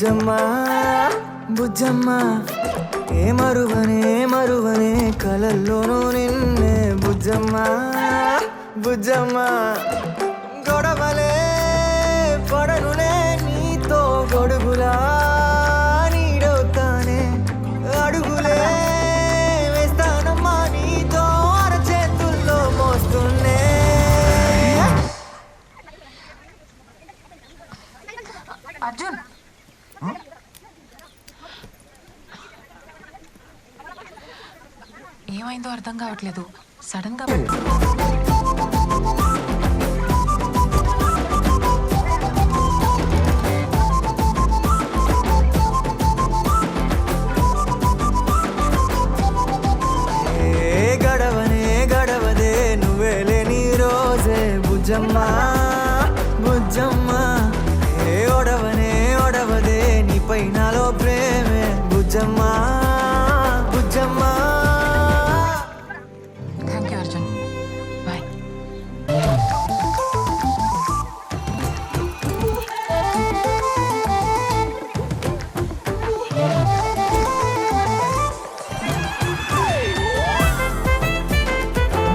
బుజ్జమ్మ బుజ్జమ్మ ఏ మరువనే కలల్లోనూ నిన్నే బుజ్జమ్మ బుజ్జమ్మ గొడవలే పడనులే నీతో గొడుగులా నీడవుతానే అడుగులే వేస్తానమ్మా నీతో అరచేతుల్లో మోస్తున్నే. అర్జున్ ఏమైందో అర్థం కావట్లేదు. సడన్ గా గడవదే నువ్వే లేని రోజే బుజ్జమ్మ బుజ్జమ్మ ఏ ఒడవదే నీపై నాలో ప్రేమే బుజ్జమ్మ బుజ్జమ్మ. Thank you Arjun, bye.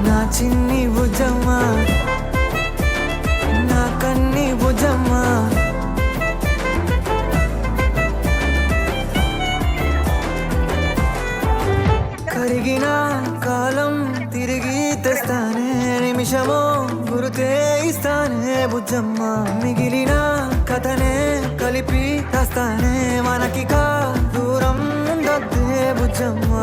నా చిన్ని బుజ్జమ్మ నా కన్ని బుజ్జమ్మ కరిగిన కాలం తిరిగి తెస్తానే నిమిషమో గురుతే ఇస్తానే బుజ్జమ్మ మిగిలిన కథనే కలిపి తెస్తానే మనకిక దూరం ఉండొద్దే బుజ్జమ్మ.